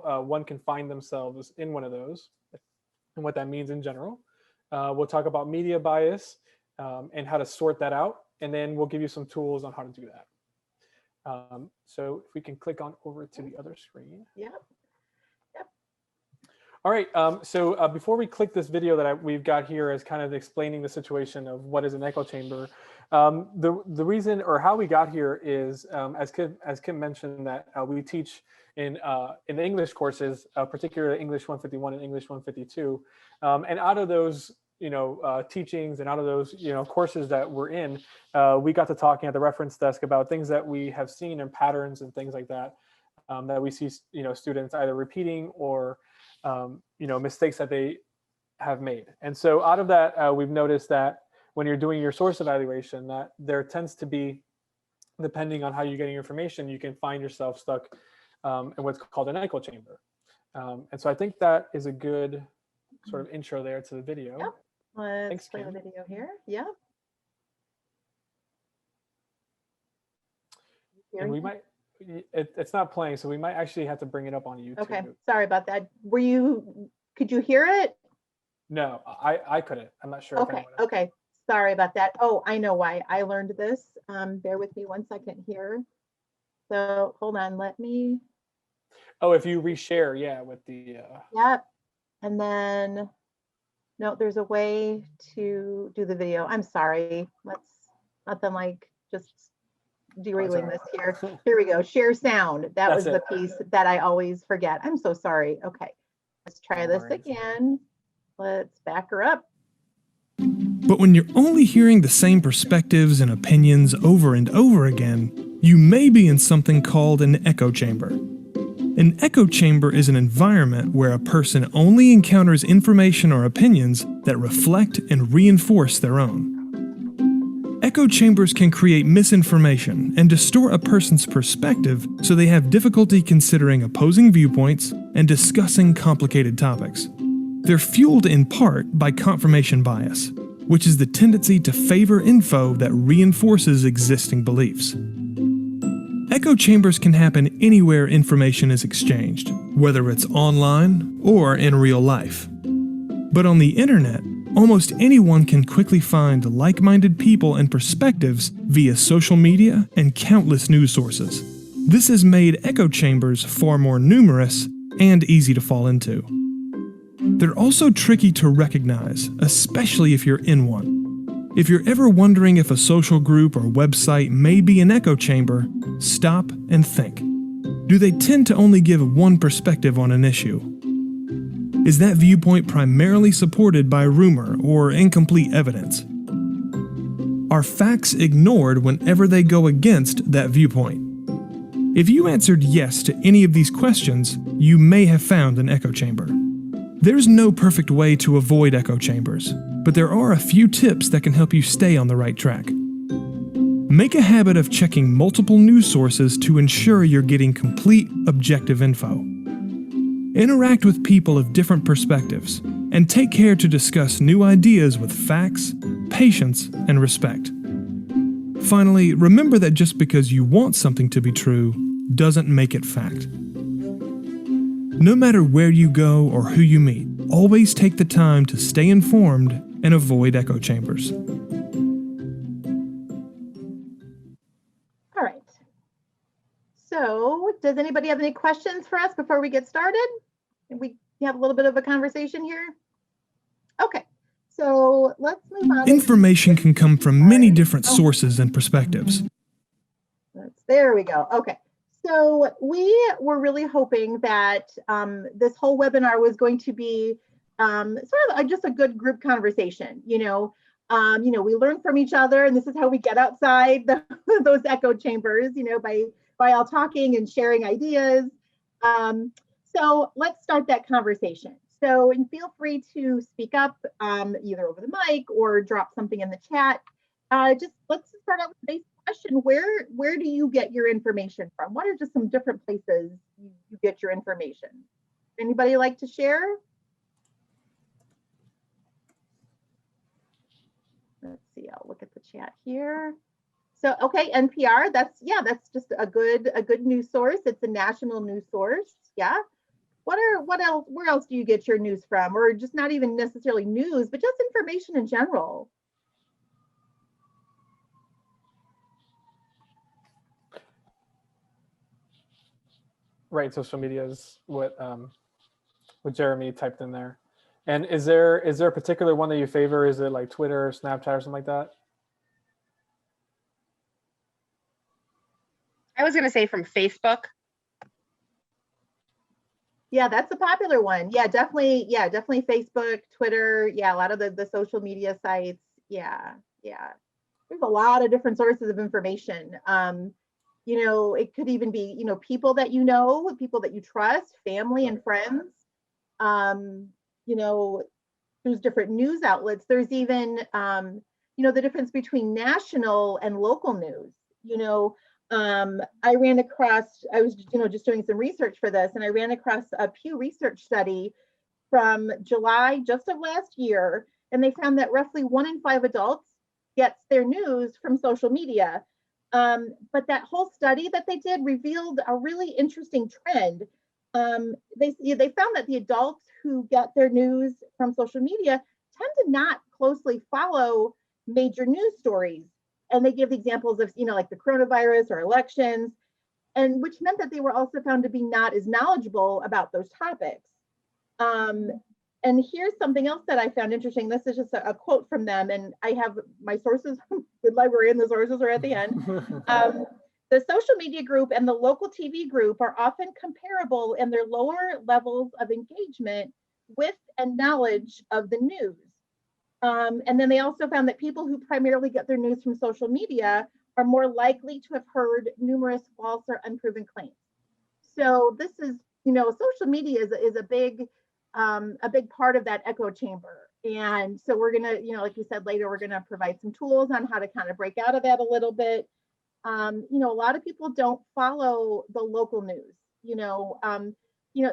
how one can find themselves in one of those and what that means in general. We'll talk about media bias and how to sort that out. And then we'll give you some tools on how to do that. So if we can click on over to the other screen. Yep. All right, so before we click this video that we've got here as kind of explaining the situation of what is an echo chamber, the reason or how we got here is, as Kim mentioned, that we teach in the English courses, particularly English 151 and English 152. And out of those teachings and out of those courses that we're in, we got to talking at the reference desk about things that we have seen and patterns and things like that, that we see students either repeating or mistakes that they have made. And so out of that, we've noticed that when you're doing your source evaluation, that there tends to be, depending on how you're getting your information, you can find yourself stuck in what's called an echo chamber. And so I think that is a good sort of intro there to the video. Yep. Let's play the video here. Yeah. And we might, it's not playing, so we might actually have to bring it up on YouTube. Okay, sorry about that. Could you hear it? No, I couldn't. I'm not sure. Okay, okay. Sorry about that. Oh, I know why. I learned this. Bear with me 1 second here. So hold on, let me. Oh, if you reshare, yeah, with the. Yep. And then, no, there's a way to do the video. I'm sorry. Let's let them just derailing this here. Here we go. Share sound. That was the piece that I always forget. I'm so sorry. Okay, let's try this again. Let's back her up. But when you're only hearing the same perspectives and opinions over and over again, you may be in something called an echo chamber. An echo chamber is an environment where a person only encounters information or opinions that reflect and reinforce their own. Echo chambers can create misinformation and distort a person's perspective so they have difficulty considering opposing viewpoints and discussing complicated topics. They're fueled in part by confirmation bias, which is the tendency to favor info that reinforces existing beliefs. Echo chambers can happen anywhere information is exchanged, whether it's online or in real life. But on the internet, almost anyone can quickly find like-minded people and perspectives via social media and countless news sources. This has made echo chambers far more numerous and easy to fall into. They're also tricky to recognize, especially if you're in one. If you're ever wondering if a social group or website may be an echo chamber, stop and think. Do they tend to only give one perspective on an issue? Is that viewpoint primarily supported by rumor or incomplete evidence? Are facts ignored whenever they go against that viewpoint? If you answered yes to any of these questions, you may have found an echo chamber. There's no perfect way to avoid echo chambers, but there are a few tips that can help you stay on the right track. Make a habit of checking multiple news sources to ensure you're getting complete, objective info. Interact with people of different perspectives, and take care to discuss new ideas with facts, patience, and respect. Finally, remember that just because you want something to be true doesn't make it fact. No matter where you go or who you meet, always take the time to stay informed and avoid echo chambers. All right. So, does anybody have any questions for us before we get started? Can we have a little bit of a conversation here? Okay. So, let's move on. Information can come from many different sources and perspectives. There we go. Okay. So we were really hoping that this whole webinar was going to be sort of just a good group conversation. We learn from each other, and this is how we get outside those echo chambers. By all talking and sharing ideas. So let's start that conversation. So and feel free to speak up either over the mic or drop something in the chat. Let's start out with the basic question. Where do you get your information from? What are just some different places you get your information? Anybody like to share? Let's see, I'll look at the chat here. So, okay, NPR, that's just a good news source. It's a national news source, yeah. where else do you get your news from? Or just not even necessarily news, but just information in general. Right, social media is what Jeremy typed in there. And is there a particular one that you favor? Is it like Twitter, Snapchat, or something like that? I was going to say from Facebook. Yeah, that's a popular one. Yeah, definitely Facebook, Twitter. Yeah, a lot of the social media sites. Yeah. There's a lot of different sources of information. It could even be, people that people that you trust, family and friends. There's different news outlets. There's even, the difference between national and local news. I ran across, I was, just doing some research for this, and I ran across a Pew Research study from July just of last year, and they found that roughly 1 in 5 adults gets their news from social media. But that whole study that they did revealed a really interesting trend. They found that the adults who get their news from social media tend to not closely follow major news stories. And they give examples of, like the coronavirus or elections, and which meant that they were also found to be not as knowledgeable about those topics. And here's something else that I found interesting. This is just a quote from them, and I have my sources, good librarian, the sources are at the end. The social media group and the local TV group are often comparable in their lower levels of engagement with and knowledge of the news. And then they also found that people who primarily get their news from social media are more likely to have heard numerous false or unproven claims. So this is, social media is a big part of that echo chamber. And so we're gonna, like we said later, we're gonna provide some tools on how to kind of break out of that a little bit. A lot of people don't follow the local news.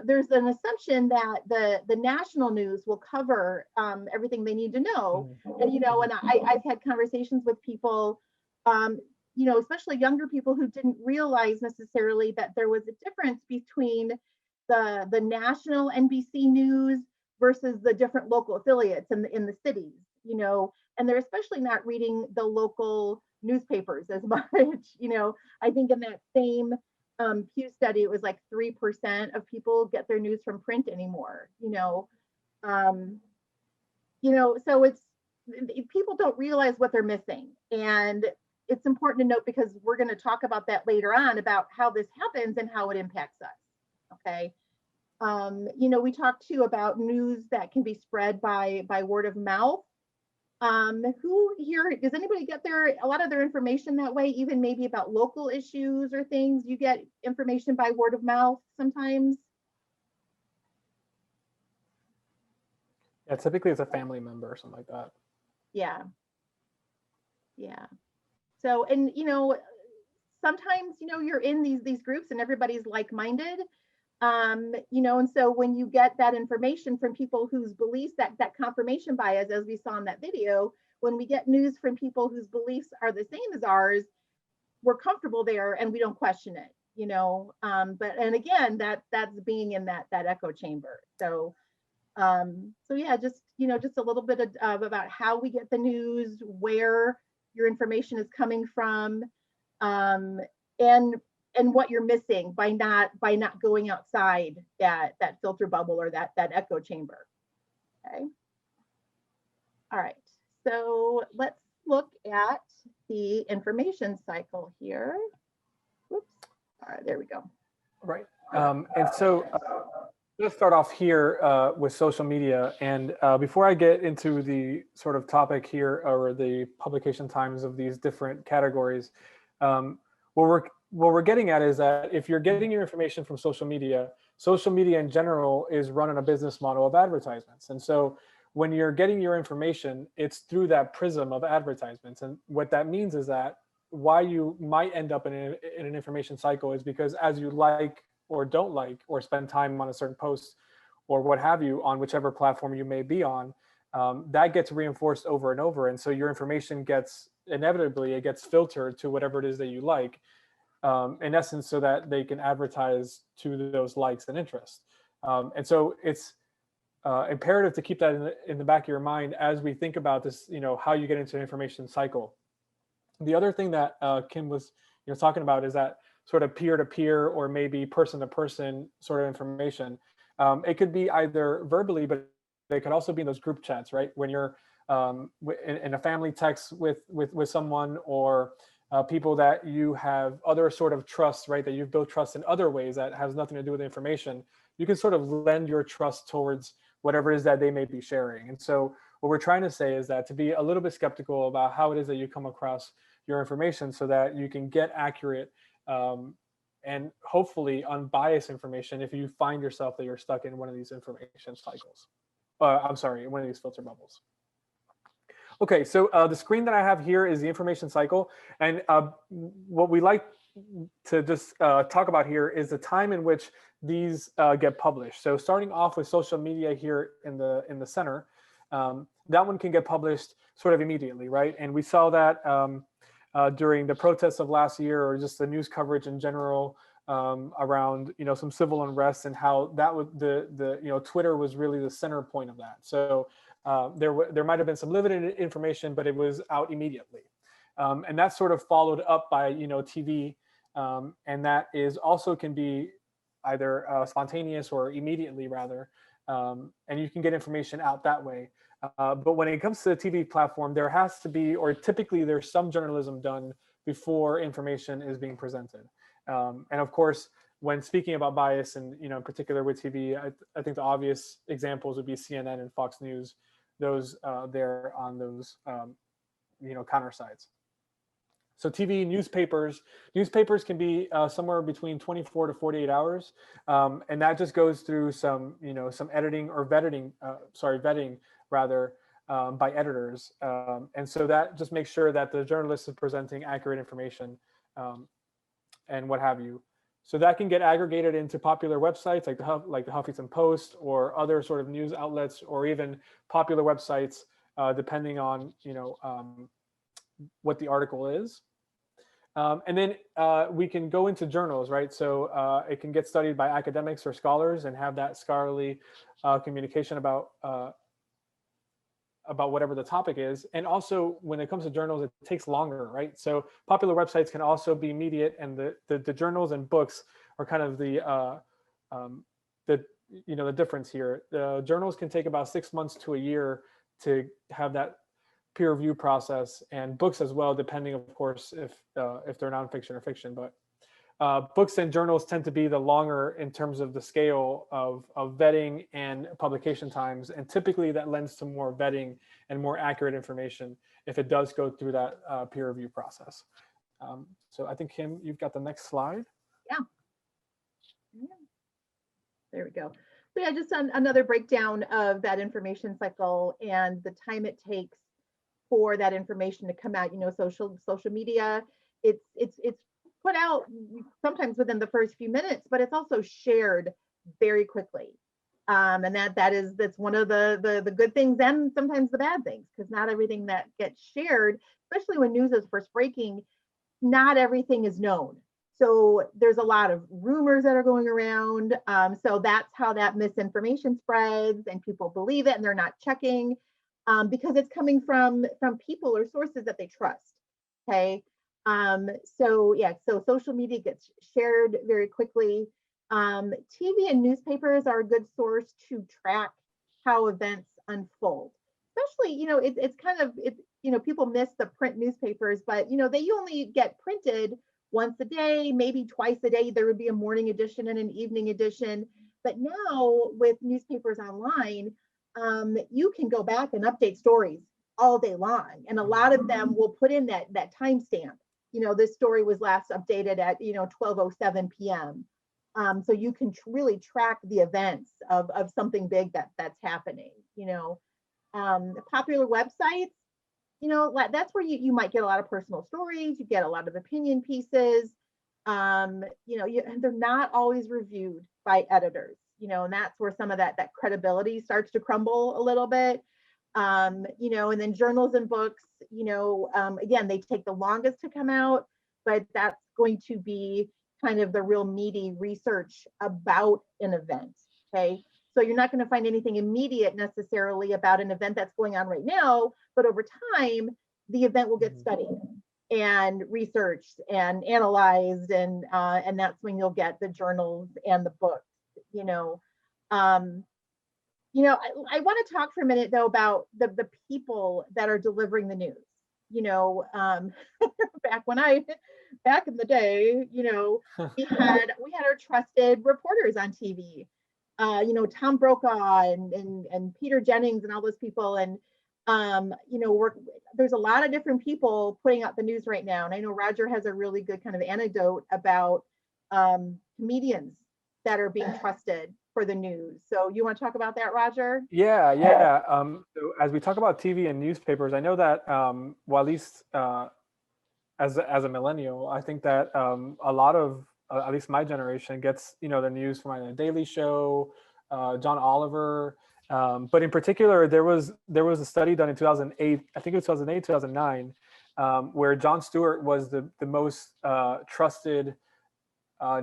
There's an assumption that the national news will cover everything they need to know. And, I've had conversations with people, especially younger people who didn't realize necessarily that there was a difference between the national NBC news versus the different local affiliates in the cities, and they're especially not reading the local newspapers as much. I think in that same Pew study, it was like 3% of people get their news from print anymore. So it's, people don't realize what they're missing, and it's important to note, because we're going to talk about that later on, about how this happens and how it impacts us. Okay. We talked too about news that can be spread by word of mouth. Who here, does anybody get a lot of their information that way, even maybe about local issues or things? You get information by word of mouth sometimes? Yeah, typically it's a family member or something like that. Yeah. So, and sometimes you're in these groups and everybody's like-minded. And so when you get that information from people whose beliefs, that confirmation bias, as we saw in that video, when we get news from people whose beliefs are the same as ours, we're comfortable there and we don't question it, and again, that's being in that echo chamber. So yeah, just a little bit of about how we get the news, where your information is coming from, and what you're missing by not going outside that filter bubble or that echo chamber. Okay. All right. So let's look at the information cycle here. Whoops. All right, there we go. Right. And so let's start off here with social media. And before I get into the sort of topic here, or the publication times of these different categories, what we're getting at is that if you're getting your information from social media in general is run on a business model of advertisements. And so when you're getting your information, it's through that prism of advertisements. And what that means is that why you might end up in an information cycle is because as you like or don't like or spend time on a certain post or what have you on whichever platform you may be on, that gets reinforced over and over. And so your information inevitably gets filtered to whatever it is that you like. In essence, so that they can advertise to those likes and interests. And so it's imperative to keep that in the back of your mind as we think about this, how you get into an information cycle. The other thing that Kim was talking about is that sort of peer-to-peer or maybe person-to-person sort of information. It could be either verbally, but it could also be in those group chats, right? When you're in a family text with someone, or people that you have other sort of trust, right? That you've built trust in other ways that has nothing to do with information. You can sort of lend your trust towards whatever it is that they may be sharing. And so what we're trying to say is that to be a little bit skeptical about how it is that you come across your information, so that you can get accurate and hopefully unbiased information if you find yourself that you're stuck in one of these information cycles. I'm sorry, one of these filter bubbles. Okay, so the screen that I have here is the information cycle. And what we like to just talk about here is the time in which these get published. So starting off with social media here in the center, that one can get published sort of immediately, right? And we saw that during the protests of last year, or just the news coverage in general around some civil unrest, and how that was the Twitter was really the center point of that. So there might have been some limited information, but it was out immediately, and that's sort of followed up by TV, and that is also can be either spontaneous or immediately rather, and you can get information out that way. But when it comes to the TV platform, there has to be, or typically there's some journalism done before information is being presented. And of course, when speaking about bias, and in particular with TV, I think the obvious examples would be CNN and Fox News. Those there on those counter sides. So TV, newspapers can be somewhere between 24 to 48 hours, and that just goes through some some editing or vetting rather by editors, and so that just makes sure that the journalist is presenting accurate information and what have you. So that can get aggregated into popular websites like the Huffington Post or other sort of news outlets, or even popular websites, depending on what the article is. And then we can go into journals, right? So it can get studied by academics or scholars and have that scholarly communication about whatever the topic is. And also when it comes to journals, it takes longer, right? So popular websites can also be immediate, and the journals and books are kind of the difference here. The journals can take about 6 months to a year to have that peer review process, and books as well, depending of course if they're nonfiction or fiction. But books and journals tend to be the longer in terms of the scale of vetting and publication times, and typically that lends to more vetting and more accurate information if it does go through that peer review process. So I think, Kim, you've got the next slide. Yeah. There we go. So yeah, just another breakdown of that information cycle and the time it takes for that information to come out. Social media, it's put out sometimes within the first few minutes, but it's also shared very quickly. And that's one of the good things and sometimes the bad things, because not everything that gets shared, especially when news is first breaking, not everything is known. So there's a lot of rumors that are going around. So that's how that misinformation spreads, and people believe it and they're not checking because it's coming from people or sources that they trust. Okay. So yeah, so social media gets shared very quickly. TV and newspapers are a good source to track how events unfold. Especially, it's kind of, people miss the print newspapers, but they only get printed once a day, maybe twice a day. There would be a morning edition and an evening edition. But now with newspapers online, you can go back and update stories all day long. And a lot of them will put in that timestamp. This story was last updated at 12:07 p.m. So you can really track the events of something big that's happening. Popular websites, that's where you might get a lot of personal stories. You get a lot of opinion pieces. And they're not always reviewed by editors. And that's where some of that credibility starts to crumble a little bit. And then journals and books, again, they take the longest to come out, but that's going to be kind of the real meaty research about an event. Okay, so you're not going to find anything immediate necessarily about an event that's going on right now, but over time, the event will get studied and researched and analyzed, and that's when you'll get the journals and the books. You know, I want to talk for a minute though about the people that are delivering the news. You know, back in the day, we had our trusted reporters on TV. Tom Brokaw and Peter Jennings and all those people, and there's a lot of different people putting out the news right now. And I know Roger has a really good kind of anecdote about comedians that are being trusted for the news. So you want to talk about that, Roger? Yeah. So as we talk about TV and newspapers, I know that, well, at least as a millennial, I think that a lot of, at least my generation, gets the news from either Daily Show, John Oliver, but in particular, there was a study done in 2008, I think it was 2008, 2009, where Jon Stewart was the most trusted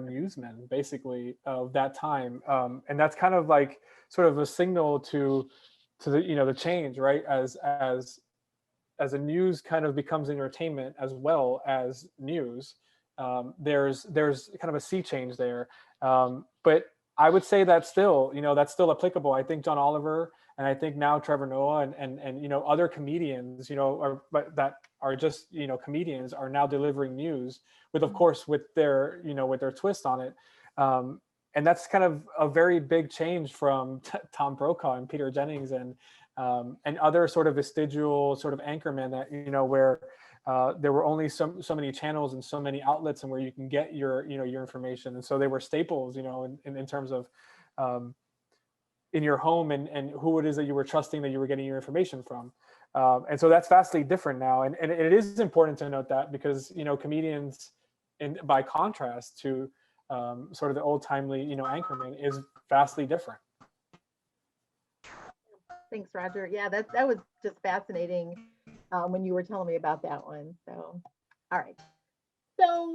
newsman, basically, of that time, and that's kind of like sort of a signal to the change, right? As a news kind of becomes entertainment as well as news, there's kind of a sea change there, but I would say that's still applicable. I think John Oliver, and I think now Trevor Noah and other comedians, that are just comedians, are now delivering news with, of course, with their twist on it, and that's kind of a very big change from Tom Brokaw and Peter Jennings and other sort of vestigial sort of anchormen that where there were only so many channels and so many outlets and where you can get your information, and so they were staples in terms of in your home and who it is that you were trusting that you were getting your information from, and so that's vastly different now, and it is important to note that, because comedians, by contrast to sort of the old-timely anchorman, is vastly different. Thanks, Roger. Yeah, that was just fascinating when you were telling me about that one. So, all right. So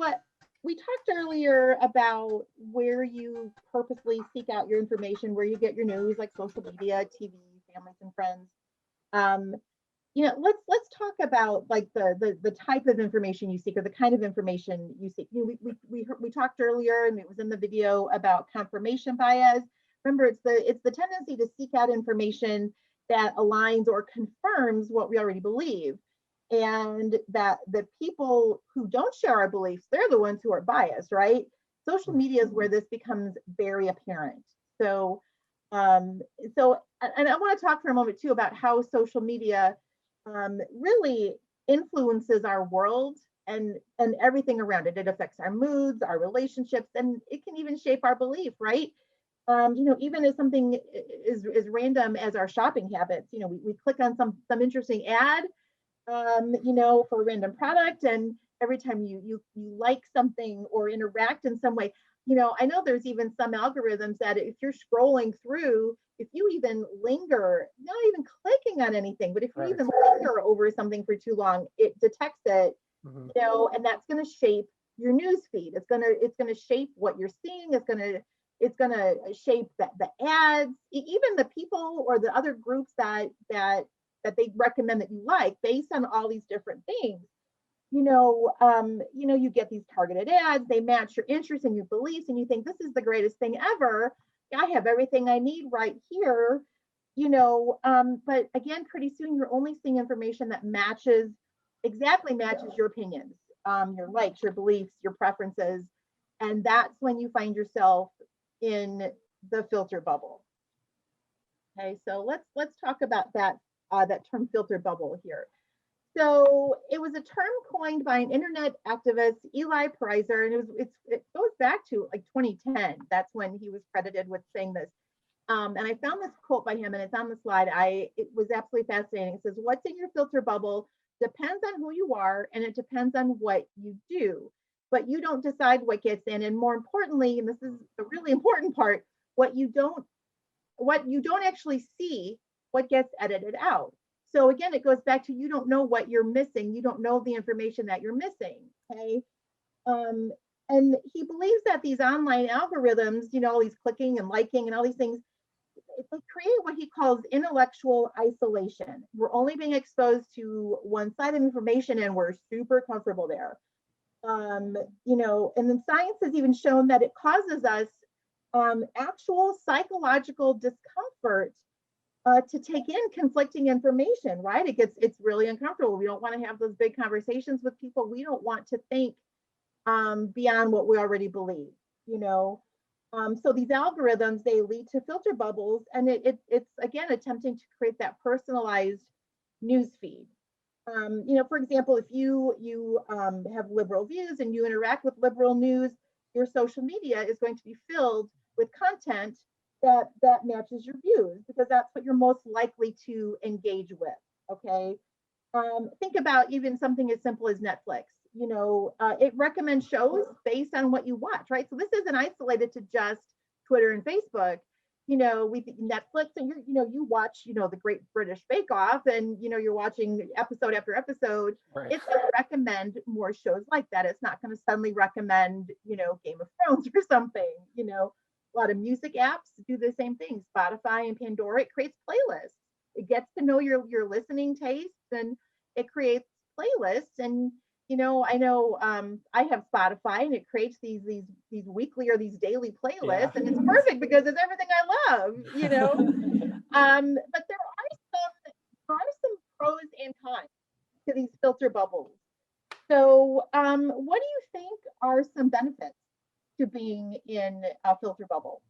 we talked earlier about where you purposely seek out your information, where you get your news, like social media, TV, families and friends. Let's talk about like the type of information you seek, or the kind of information you seek. We talked earlier, and it was in the video, about confirmation bias. Remember, it's the tendency to seek out information that aligns or confirms what we already believe, and that the people who don't share our beliefs, they're the ones who are biased, right? Social media is where this becomes very apparent. So and I want to talk for a moment too about how social media really influences our world and everything around it. It affects our moods, our relationships, and it can even shape our belief, right? Even as something is random as our shopping habits, we click on some interesting ad, for a random product, and every time you like something or interact in some way, I know there's even some algorithms that if you're scrolling through, if you even linger, not even clicking on anything, but if you even linger over something for too long, it detects it, and that's going to shape your news feed. It's going to shape what you're seeing. It's going to shape the ads, even the people or the other groups that they recommend that you like, based on all these different things. You get these targeted ads, they match your interests and your beliefs, and you think, this is the greatest thing ever. I have everything I need right here, but again, pretty soon you're only seeing information that exactly matches your opinions, your likes, your beliefs, your preferences. And that's when you find yourself in the filter bubble. Okay, so let's talk about that term, filter bubble, here. So it was a term coined by an internet activist, Eli Pariser, and it goes back to like 2010. That's when he was credited with saying this. And I found this quote by him, and it's on the slide. It was absolutely fascinating. It says, "What's in your filter bubble depends on who you are, and it depends on what you do. But you don't decide what gets in, and more importantly, and this is the really important part, what you don't actually see, what gets edited out." So again, it goes back to, you don't know what you're missing. You don't know the information that you're missing. Okay. And And he believes that these online algorithms, all these clicking and liking and all these things, they create what he calls intellectual isolation. We're only being exposed to one side of information and we're super comfortable there. And then science has even shown that it causes us actual psychological discomfort to take in conflicting information, right? It's really uncomfortable. We don't want to have those big conversations with people. We don't want to think beyond what we already believe, So these algorithms, they lead to filter bubbles, and it's again attempting to create that personalized news feed. For example, if you have liberal views and you interact with liberal news, your social media is going to be filled with content that matches your views, because that's what you're most likely to engage with. Okay. Think about even something as simple as Netflix. It recommends shows based on what you watch, right? So this isn't isolated to just Twitter and Facebook. We Netflix, and you watch, the Great British Bake Off, and you're watching episode after episode. Right. It's going to recommend more shows like that. It's not going to suddenly recommend, Game of Thrones or something. A lot of music apps do the same thing. Spotify and Pandora, it creates playlists. It gets to know your listening tastes, and it creates playlists. And I know I have Spotify, and it creates these weekly or these daily playlists, and it's perfect because it's everything I love, But there are some pros and cons to these filter bubbles. So what do you think are some benefits to being in a filter bubble?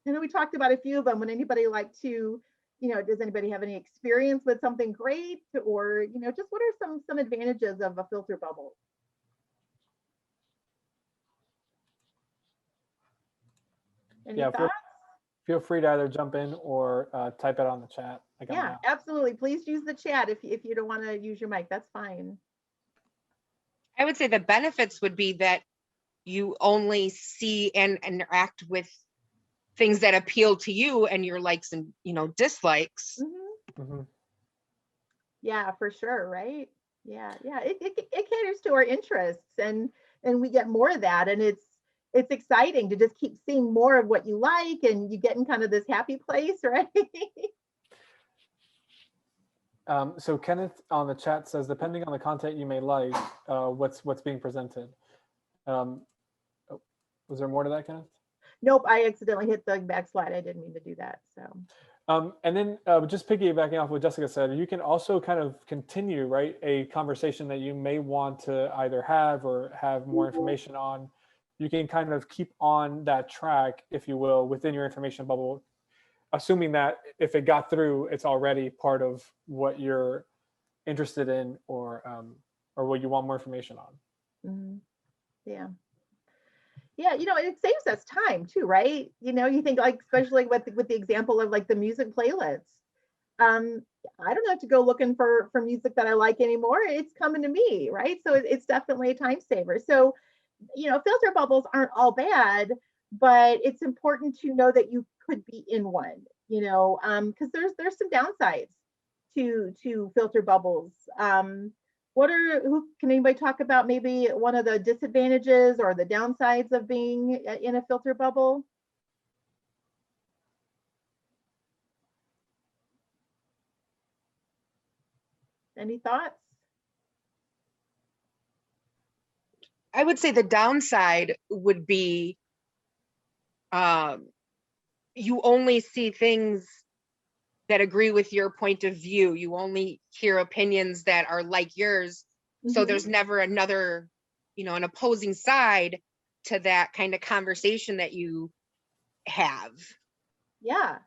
I know we talked about a few of them. Would anybody like to, does anybody have any experience with something great, or, just what are some advantages of a filter bubble? Any thoughts? Feel free to either jump in or type it on the chat. Yeah, absolutely. Please use the chat if you don't want to use your mic. That's fine. I would say the benefits would be that you only see and interact with things that appeal to you and your likes and dislikes. Mm-hmm. Mm-hmm. Yeah, for sure, right? Yeah. It caters to our interests, and we get more of that, and it's exciting to just keep seeing more of what you like, and you get in kind of this happy place, right? So Kenneth on the chat says, depending on the content you may like, what's being presented. Was there more to that, Kenneth? Nope, I accidentally hit the backslide. I didn't mean to do that. So. And then just piggybacking off what Jessica said, you can also kind of continue, right, a conversation that you may want to either have or have more information on. You can kind of keep on that track, if you will, within your information bubble, assuming that if it got through, it's already part of what you're interested in or what you want more information on. Mm-hmm. Yeah. Yeah, it saves us time too, right? You think, like, especially with the example of like the music playlists. I don't have to go looking for music that I like anymore. It's coming to me, right? So it's definitely a time saver. So, filter bubbles aren't all bad, but it's important to know that you could be in one, because there's some downsides to filter bubbles. Can anybody talk about maybe one of the disadvantages or the downsides of being in a filter bubble? Any thoughts? I would say the downside would be you only see things that agree with your point of view. You only hear opinions that are like yours. Mm-hmm. So there's never another, an opposing side to that kind of conversation that you have. Yeah.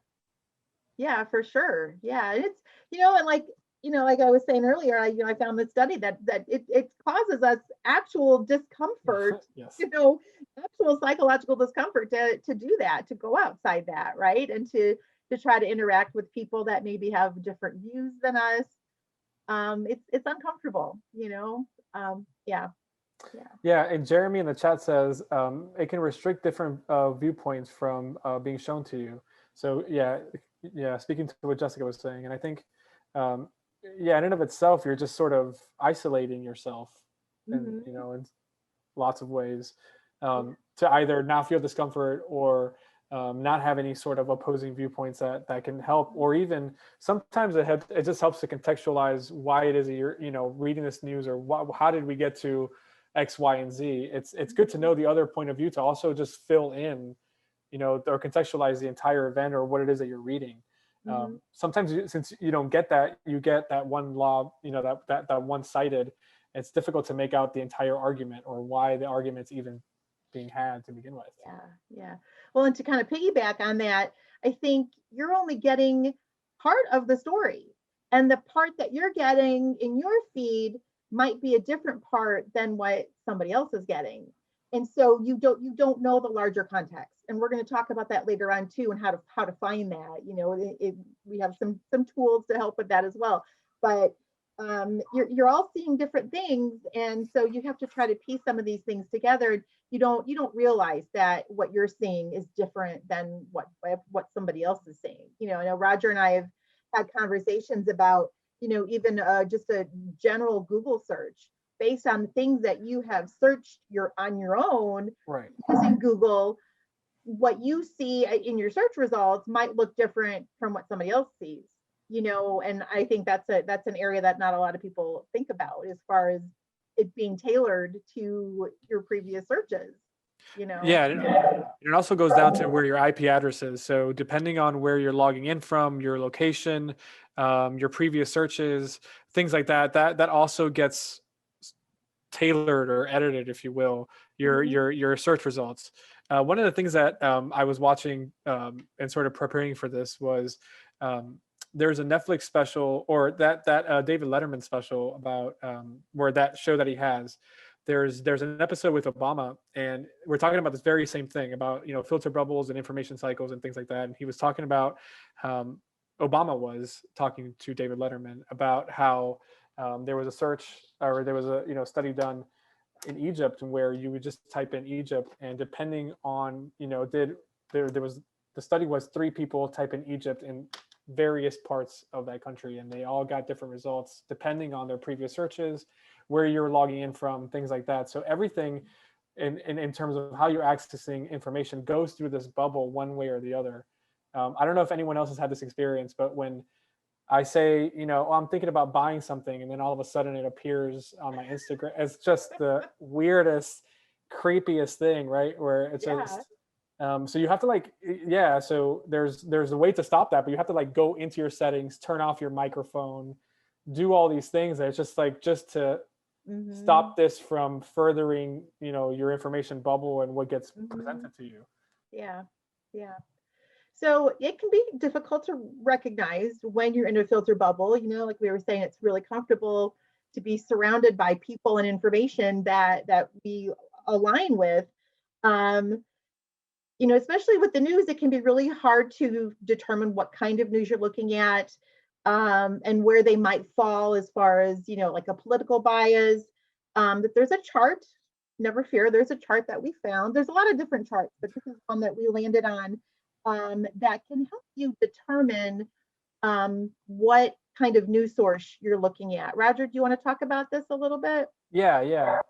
Yeah, for sure. Yeah. It's, and like I was saying earlier, I found this study that it causes us actual discomfort, Yes. actual psychological discomfort to do that, to go outside that, right? And to try to interact with people that maybe have different views than us. It's uncomfortable, yeah. Yeah, and Jeremy in the chat says it can restrict different viewpoints from being shown to you. So yeah, speaking to what Jessica was saying, and I think, in and of itself, you're just sort of isolating yourself, in in lots of ways. to either not feel discomfort or not have any sort of opposing viewpoints that can help, or even sometimes it just helps to contextualize why it is that you're reading this news, or how did we get to X, Y, and Z. It's good to know the other point of view to also just fill in, or contextualize the entire event or what it is that you're reading. Sometimes since you don't get that, you get that one law, that one-sided. It's difficult to make out the entire argument or why the argument's even being had to begin with. Yeah. Well, and to kind of piggyback on that, I think you're only getting part of the story, and the part that you're getting in your feed might be a different part than what somebody else is getting. And so you don't know the larger context. And we're going to talk about that later on too, and how to find that. We have some tools to help with that as well. But you're all seeing different things, and so you have to try to piece some of these things together. You don't realize that what you're seeing is different than what somebody else is saying. I know Roger and I have had conversations about even just a general Google search based on things that you have searched on your own, right, using Google. What you see in your search results might look different from what somebody else sees. And I think that's an area that not a lot of people think about as far as it being tailored to your previous searches. Yeah, it also goes down to where your IP address is. So depending on where you're logging in from, your location, your previous searches, things like that also gets tailored or edited, if you will, your search results. One of the things that I was watching and sort of preparing for this was there's a Netflix special, or that David Letterman special about where that show that he has. There's an episode with Obama, and we're talking about this very same thing about filter bubbles and information cycles and things like that. And he was talking about Obama was talking to David Letterman about how there was a search, or there was a study done in Egypt where you would just type in Egypt, and depending on the study was 3 people type in Egypt in various parts of that country, and they all got different results depending on their previous searches, where you're logging in from, things like that. So everything in terms of how you're accessing information goes through this bubble one way or the other. I don't know if anyone else has had this experience, but when I say, I'm thinking about buying something, and then all of a sudden it appears on my Instagram, it's just the weirdest, creepiest thing, right? Where it's just, so you have to so there's a way to stop that, but you have to go into your settings, turn off your microphone, do all these things. And it's just to stop this from furthering, your information bubble and what gets presented to you. Yeah. So it can be difficult to recognize when you're in a filter bubble. Like we were saying, it's really comfortable to be surrounded by people and information that we align with. Especially with the news, it can be really hard to determine what kind of news you're looking at, and where they might fall as far as, like a political bias. But there's a chart, never fear, there's a chart that we found. There's a lot of different charts, but this is one that we landed on that can help you determine what kind of news source you're looking at. Roger, do you want to talk about this a little bit? Yeah.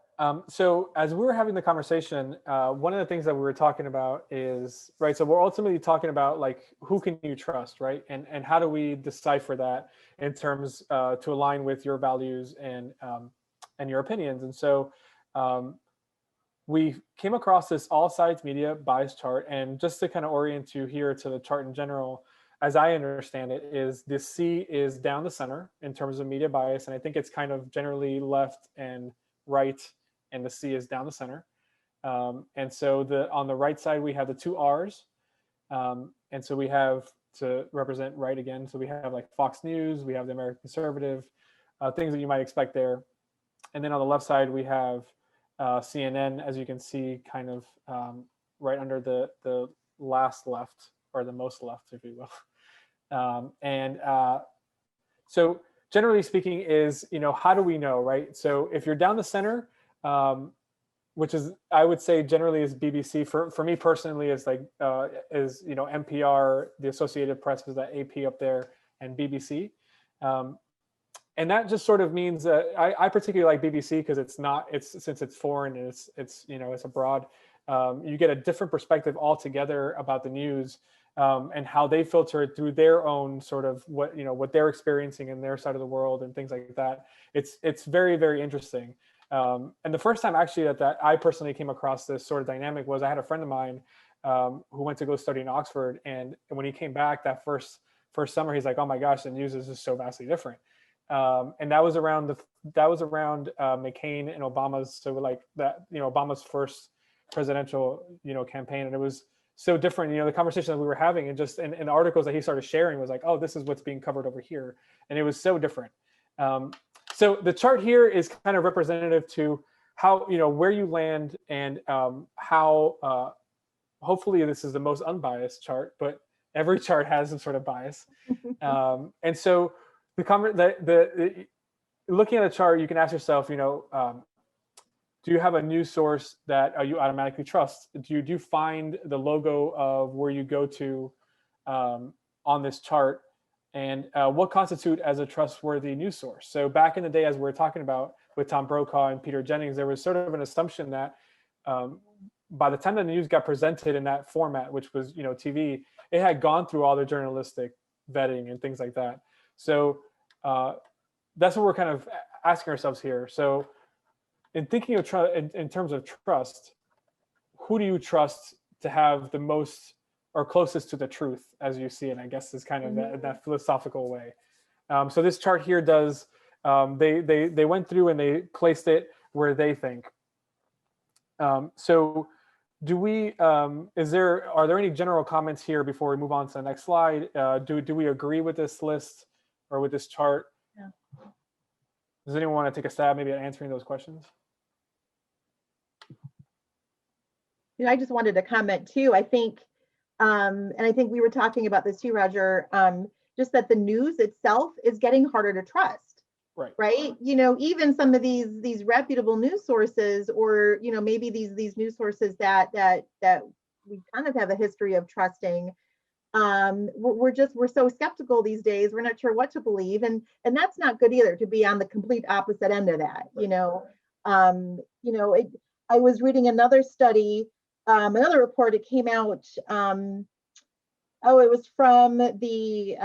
So as we were having the conversation, one of the things that we were talking about is, right, so we're ultimately talking about who can you trust, right? And how do we decipher that in terms to align with your values and your opinions. And so we came across this all sides media bias chart, and just to kind of orient you here to the chart in general, as I understand it, is the C is down the center in terms of media bias, and I think it's kind of generally left and right, and the C is down the center. And so on the right side, we have the 2 R's. And so we have, to represent right again, so we have Fox News, we have the American Conservative, things that you might expect there. And then on the left side, we have CNN, as you can see, kind of right under the last left, or the most left, if you will. So generally speaking is, how do we know, right? So if you're down the center, which is, I would say generally is BBC. For me personally, is NPR, the Associated Press is that AP up there, and BBC. And that just sort of means that I particularly like BBC because since it's foreign and it's abroad, you get a different perspective altogether about the news, and how they filter it through their own sort of what they're experiencing in their side of the world and things like that. It's very, very interesting. And the first time actually that I personally came across this sort of dynamic was I had a friend of mine who went to go study in Oxford, and when he came back that first summer, he's like, "Oh my gosh, the news is just so vastly different." And that was around McCain and Obama's, so like that, Obama's first presidential, campaign, and it was so different. The conversation that we were having, and just in the articles that he started sharing was like, "Oh, this is what's being covered over here," and it was so different. So the chart here is kind of representative to how, where you land, and how hopefully this is the most unbiased chart, but every chart has some sort of bias. And so looking at a chart, you can ask yourself, do you have a news source that you automatically trust? Do you find the logo of where you go to on this chart? And what constitute as a trustworthy news source? So back in the day, as we were talking about with Tom Brokaw and Peter Jennings, there was sort of an assumption that by the time the news got presented in that format, which was TV, it had gone through all the journalistic vetting and things like that. So that's what we're kind of asking ourselves here. So in thinking of in terms of trust, who do you trust to have the most or closest to the truth as you see it, I guess, is kind of that philosophical way. So this chart here does, they went through and they placed it where they think. So do we, are there any general comments here before we move on to the next slide? Do we agree with this list or with this chart? Yeah. Does anyone want to take a stab maybe at answering those questions? I just wanted to comment too. I think, and I think we were talking about this too, Roger, just that the news itself is getting harder to trust. Right. Even some of these reputable news sources, or, maybe these news sources that we kind of have a history of trusting. We're so skeptical these days. We're not sure what to believe. And that's not good either, to be on the complete opposite end of that. Right. I was reading another study, another report. It came out. It was from the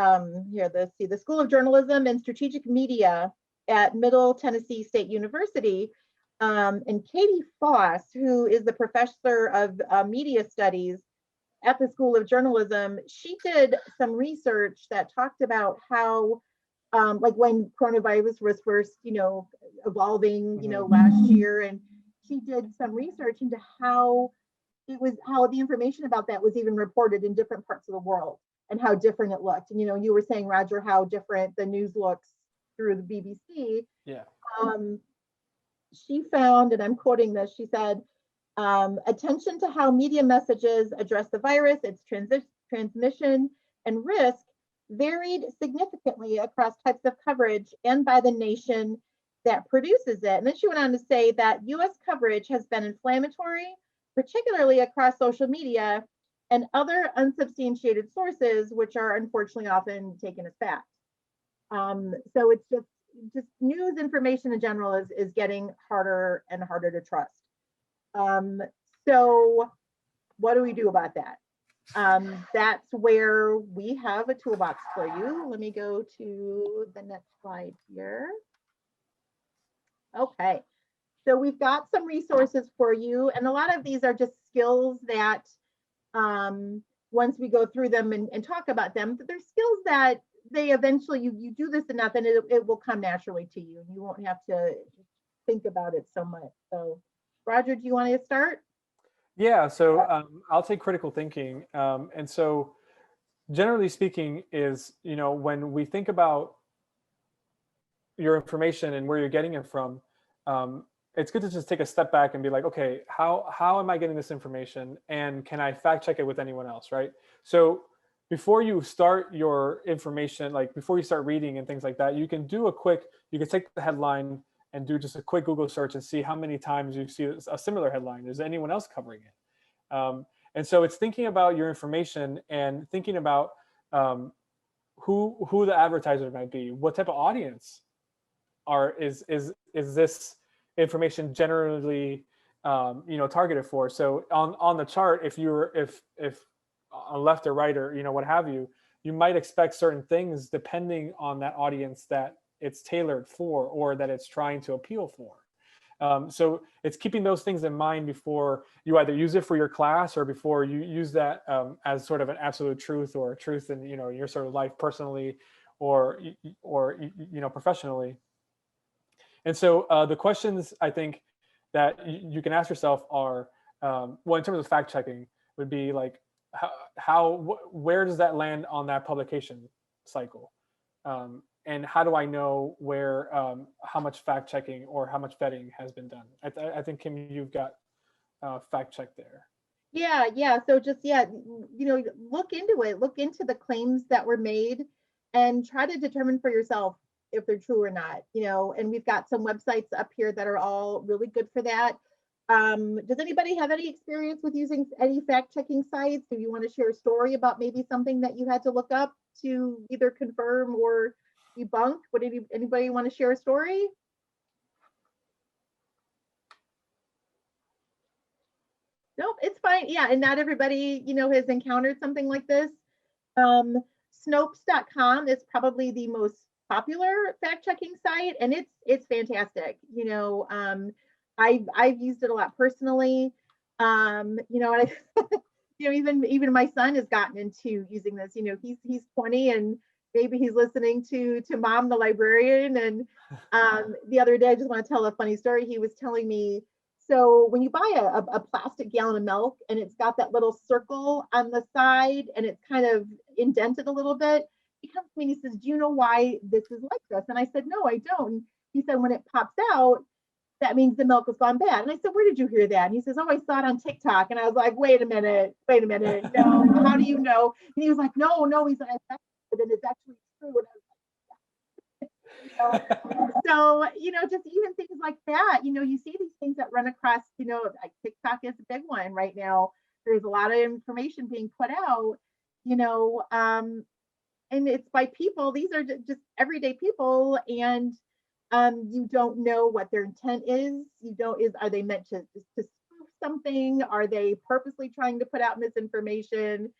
School of Journalism and Strategic Media at Middle Tennessee State University. And Katie Foss, who is the professor of media studies at the School of Journalism, she did some research that talked about how, like when coronavirus was first, evolving, last year, and she did some research into how the information about that was even reported in different parts of the world and how different it looked. And, you were saying, Roger, how different the news looks through the BBC. Yeah. She found, and I'm quoting this, she said, attention to how media messages address the virus, its transmission and risk varied significantly across types of coverage and by the nation that produces it. And then she went on to say that US coverage has been inflammatory, particularly across social media and other unsubstantiated sources, which are unfortunately often taken as fact. So it's just news information in general is getting harder and harder to trust. So what do we do about that? That's where we have a toolbox for you. Let me go to the next slide here. Okay, so we've got some resources for you, and a lot of these are just skills that once we go through them and talk about them, but they're skills that they eventually, you do this enough and it will come naturally to you. You won't have to think about it so much. So Roger, do you want to start? Yeah, so I'll take critical thinking. And so generally speaking is, when we think about your information and where you're getting it from, it's good to just take a step back and be like, okay, how am I getting this information? And can I fact check it with anyone else, right? So before you start your information, like before you start reading and things like that, you can take the headline and do just a quick Google search and see how many times you see a similar headline. Is anyone else covering it? And so it's thinking about your information and thinking about who the advertiser might be, what type of audience is this information generally targeted for. So on the chart, if on left or right or what have you, you might expect certain things depending on that audience that it's tailored for or that it's trying to appeal for. So it's keeping those things in mind before you either use it for your class or before you use that as sort of an absolute truth or a truth in your sort of life personally or professionally. And so the questions I think that you can ask yourself are, well, in terms of fact checking, would be like, where does that land on that publication cycle? And how do I know where, how much fact checking or how much vetting has been done? I think, Kim, you've got fact check there. Yeah. So just, look into it, look into the claims that were made and try to determine for yourself if they're true or not, and we've got some websites up here that are all really good for that. Does anybody have any experience with using any fact checking sites? Do you want to share a story about maybe something that you had to look up to either confirm or debunk? Anybody want to share a story? Nope, it's fine. Yeah, and not everybody, has encountered something like this. Snopes.com is probably the most popular fact checking site, and it's fantastic. I've used it a lot personally. And I, even my son has gotten into using this. He's 20 and maybe he's listening to Mom the librarian. And the other day, I just want to tell a funny story. He was telling me, so when you buy a plastic gallon of milk and it's got that little circle on the side and it's kind of indented a little bit, he comes to me and he says, do you know why this is like this? And I said, no, I don't. He said, when it pops out, that means the milk has gone bad. And I said, where did you hear that? And he says, oh, I saw it on TikTok. And I was like, wait a minute. No, how do you know? And he was like, no. He's like, and it's actually true. And I was so, just even things like that, you see these things that run across, like TikTok is a big one right now. There's a lot of information being put out, and it's by people. These are just everyday people, and you don't know what their intent is. Are they meant to spoof something? Are they purposely trying to put out misinformation?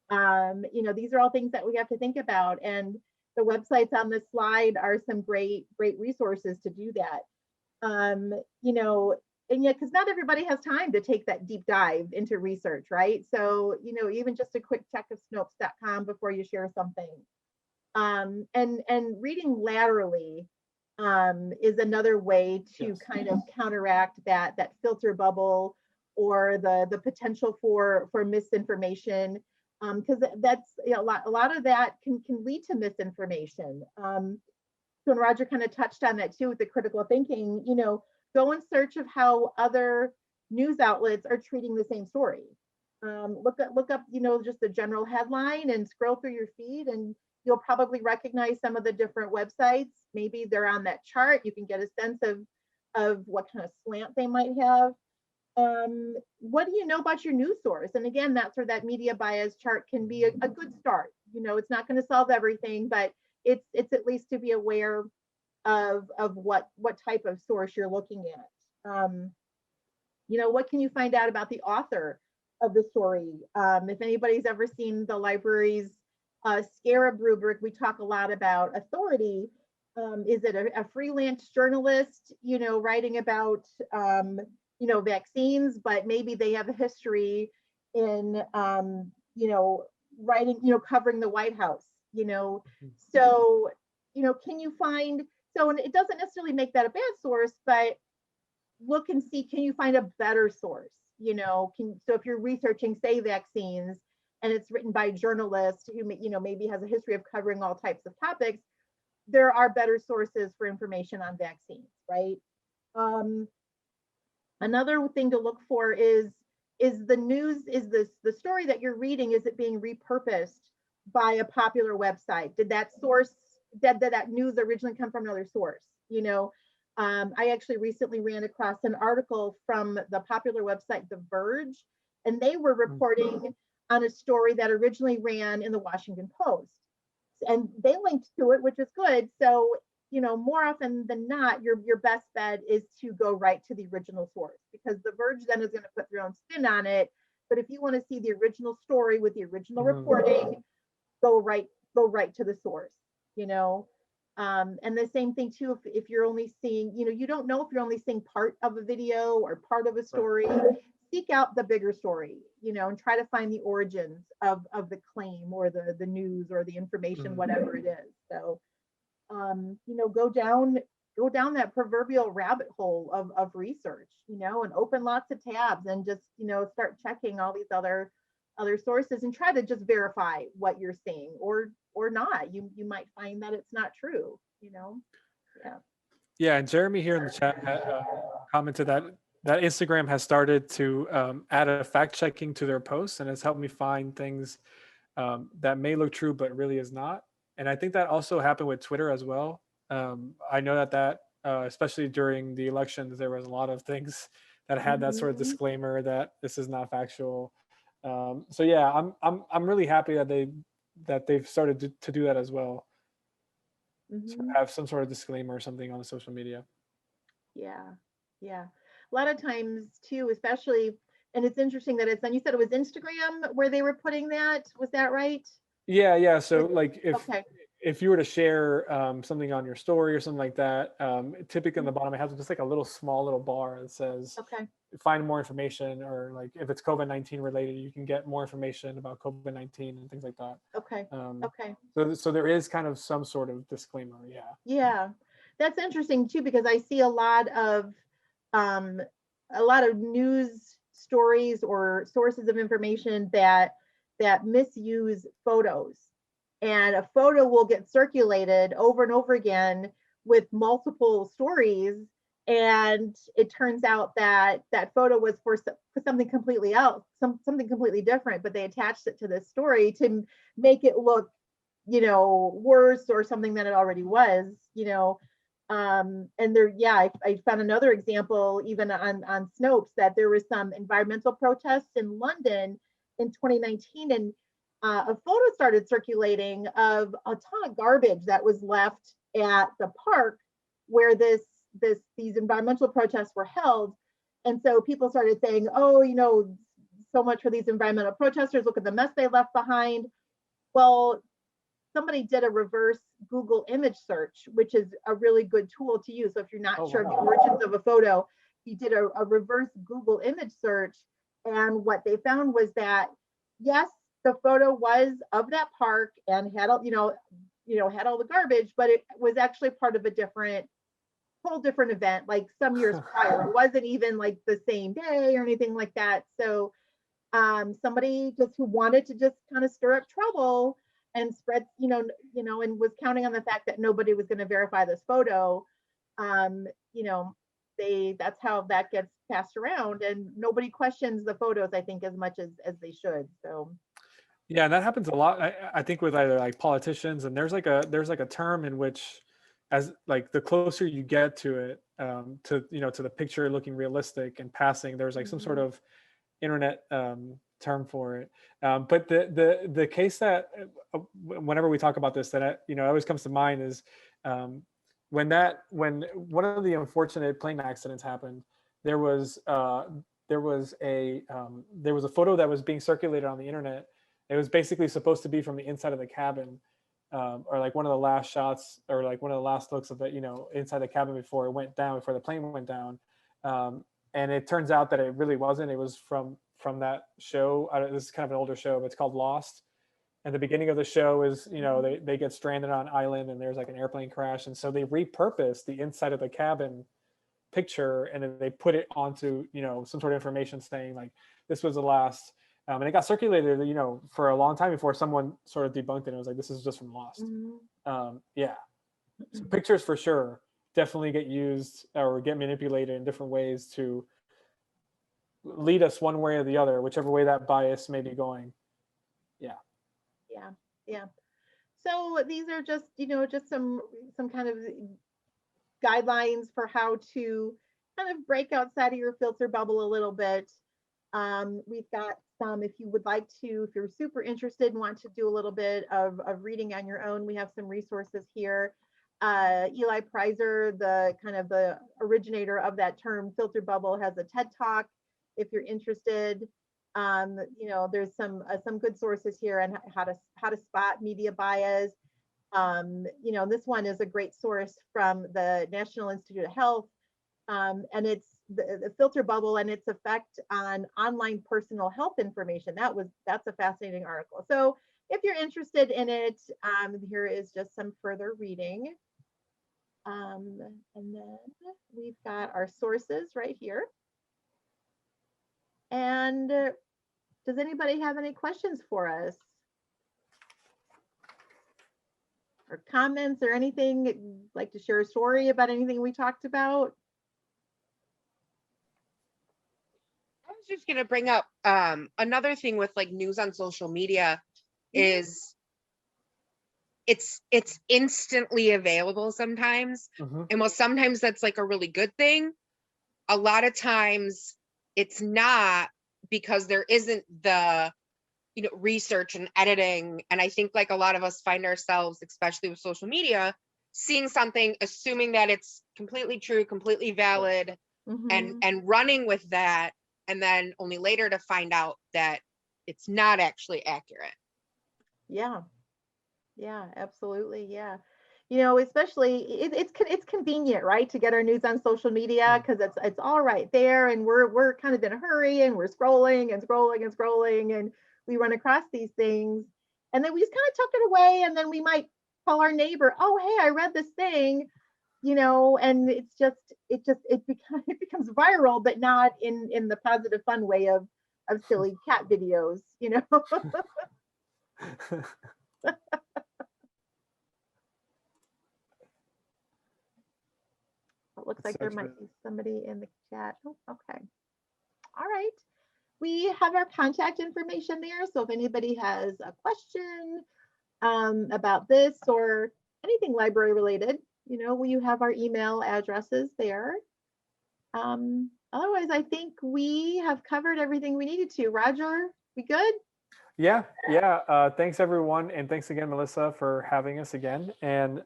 These are all things that we have to think about. And the websites on this slide are some great resources to do that. And yet, because not everybody has time to take that deep dive into research, right? So, even just a quick check of Snopes.com before you share something. And reading laterally is another way to kind of counteract that filter bubble or the potential for misinformation. Because that's a lot of that can lead to misinformation. So, and Roger kind of touched on that too with the critical thinking. Go in search of how other news outlets are treating the same story. Look up, just the general headline and scroll through your feed, and you'll probably recognize some of the different websites. Maybe they're on that chart. You can get a sense of what kind of slant they might have. What do you know about your news source? And again, that's where that media bias chart can be a good start. It's not going to solve everything, but it's at least to be aware of what type of source you're looking at. What can you find out about the author of the story? If anybody's ever seen the library's Scarab rubric, we talk a lot about authority. Is it a freelance journalist, writing about vaccines, but maybe they have a history in, writing, covering the White House, so, can you find, and it doesn't necessarily make that a bad source, but look and see, can you find a better source? So if you're researching, say, vaccines, and it's written by a journalist who, maybe has a history of covering all types of topics, there are better sources for information on vaccines, right? Another thing to look for is the news, is the story that you're reading, is it being repurposed by a popular website? Did that source, that news originally come from another source? I actually recently ran across an article from the popular website, The Verge, and they were reporting on a story that originally ran in the Washington Post. And they linked to it, which is good. So more often than not, your best bet is to go right to the original source, because The Verge then is going to put their own spin on it. But if you want to see the original story with the original reporting, go right to the source, and the same thing too, if you're only seeing, you don't know if you're only seeing part of a video or part of a story, seek out the bigger story, and try to find the origins of the claim or the news or the information, whatever it is. So, go down that proverbial rabbit hole of research, and open lots of tabs and just, start checking all these other sources and try to just verify what you're seeing, or not. You might find that it's not true, Yeah, and Jeremy here in the chat commented that Instagram has started to add a fact checking to their posts, and it's helped me find things that may look true but really is not. And I think that also happened with Twitter as well. I know that especially during the elections, there was a lot of things that had that sort of disclaimer that this is not factual. So yeah, I'm really happy that they've started to do that as well. So have some sort of disclaimer or something on the social media. Yeah. A lot of times too, especially, and it's interesting that it's, and you said it was Instagram where they were putting that. Was that right? Yeah. So like Okay. if you were to share something on your story or something like that, typically on the bottom it has just like a small little bar that says, okay, find more information, or like if it's COVID-19 related, you can get more information about COVID-19 and things like that. okay. So there is kind of some sort of disclaimer. Yeah, that's interesting too, because I see a lot of news stories or sources of information that misuse photos, and a photo will get circulated over and over again with multiple stories, and it turns out that photo was for something completely else, something completely different, but they attached it to this story to make it look, worse or something than it already was, and I found another example even on Snopes, that there was some environmental protests in London in 2019, and a photo started circulating of a ton of garbage that was left at the park where these environmental protests were held. And so people started saying, oh, so much for these environmental protesters, look at the mess they left behind. Well, somebody did a reverse Google image search, which is a really good tool to use. So if you're not sure of the origins of a photo, he did a reverse Google image search. And what they found was that, yes, the photo was of that park and had all, had all the garbage, but it was actually part of a whole different event, like some years prior. It wasn't even like the same day or anything like that. So somebody just who wanted to just kind of stir up trouble and spread, and was counting on the fact that nobody was going to verify this photo, that's how that gets passed around, and nobody questions the photos, I think, as much as they should. So yeah, and that happens a lot. I think with either like politicians, and there's like a term in which, as like the closer you get to it, to the picture looking realistic and passing, there's like some sort of internet term for it. But the case that whenever we talk about this, that always comes to mind is when one of the unfortunate plane accidents happened. There was a photo that was being circulated on the internet. It was basically supposed to be from the inside of the cabin, or like one of the last shots, or like one of the last looks of the inside the cabin before it went down, before the plane went down. And it turns out that it really wasn't. It was from that show. This is kind of an older show, but it's called Lost. And the beginning of the show is, they get stranded on an island and there's like an airplane crash. And so they repurposed the inside of the cabin picture, and then they put it onto, some sort of information saying like, this was the last, and it got circulated, for a long time before someone sort of debunked it. It was like, this is just from Lost. Yeah. So pictures for sure definitely get used or get manipulated in different ways to lead us one way or the other, whichever way that bias may be going. Yeah. So these are just, just some kind of guidelines for how to kind of break outside of your filter bubble a little bit. We've got some, if you would like to, if you're super interested and want to do a little bit of reading on your own, we have some resources here. Eli Preiser, the kind of the originator of that term, filter bubble, has a TED Talk if you're interested. You know, there's some good sources here on how to spot media bias. You know, this one is a great source from the National Institute of Health, and it's the filter bubble and its effect on online personal health information. That's a fascinating article. So if you're interested in it, here is just some further reading. And then we've got our sources right here. And does anybody have any questions for us? Or comments or anything? Like to share a story about anything we talked about? I was just gonna bring up another thing with like news on social media is it's instantly available sometimes. And while sometimes that's like a really good thing, a lot of times it's not, because there isn't the, you know, research and editing. And I think like a lot of us find ourselves, especially with social media, seeing something, assuming that it's completely true, completely valid, and running with that, and then only later to find out that it's not actually accurate. Yeah, absolutely. Yeah. You know, especially it's convenient, right, to get our news on social media because it's all right there, and we're kind of in a hurry, and we're scrolling and scrolling and scrolling, and we run across these things, and then we just kind of tuck it away, and then we might call our neighbor, oh, hey, I read this thing, you know, and it becomes viral, but not in the positive, fun way of silly cat videos, you know. It looks like there might be somebody in the chat. Oh, okay. All right. We have our contact information there. So if anybody has a question about this or anything library related, you know, you have our email addresses there. Otherwise, I think we have covered everything we needed to. Roger, we good? Yeah. Thanks everyone, and thanks again, Melissa, for having us again. And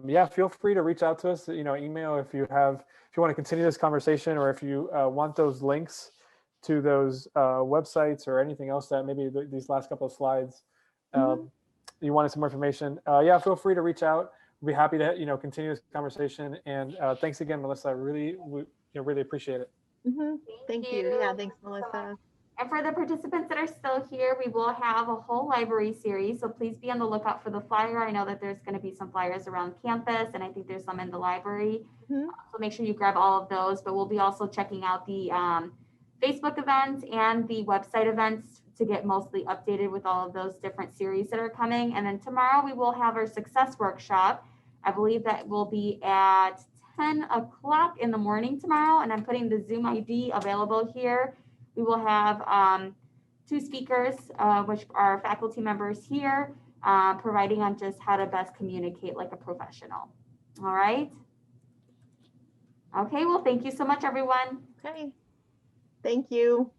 yeah, feel free to reach out to us. You know, email if you want to continue this conversation, or if you want those links to those websites or anything else that maybe these last couple of slides you wanted some more information. Yeah, feel free to reach out. We'll be happy to continue this conversation. And thanks again, Melissa. We really appreciate it. Thank you. Yeah, thanks, Melissa. And for the participants that are still here, we will have a whole library series. So please be on the lookout for the flyer. I know that there's going to be some flyers around campus, and I think there's some in the library. So make sure you grab all of those. But we'll be also checking out the Facebook events and the website events to get mostly updated with all of those different series that are coming. And then tomorrow we will have our success workshop. I believe that will be at 10 o'clock in the morning tomorrow. And I'm putting the Zoom ID available here. We will have 2 speakers, which are faculty members here, providing on just how to best communicate like a professional. All right. Okay, well, thank you so much, everyone. Okay. Thank you.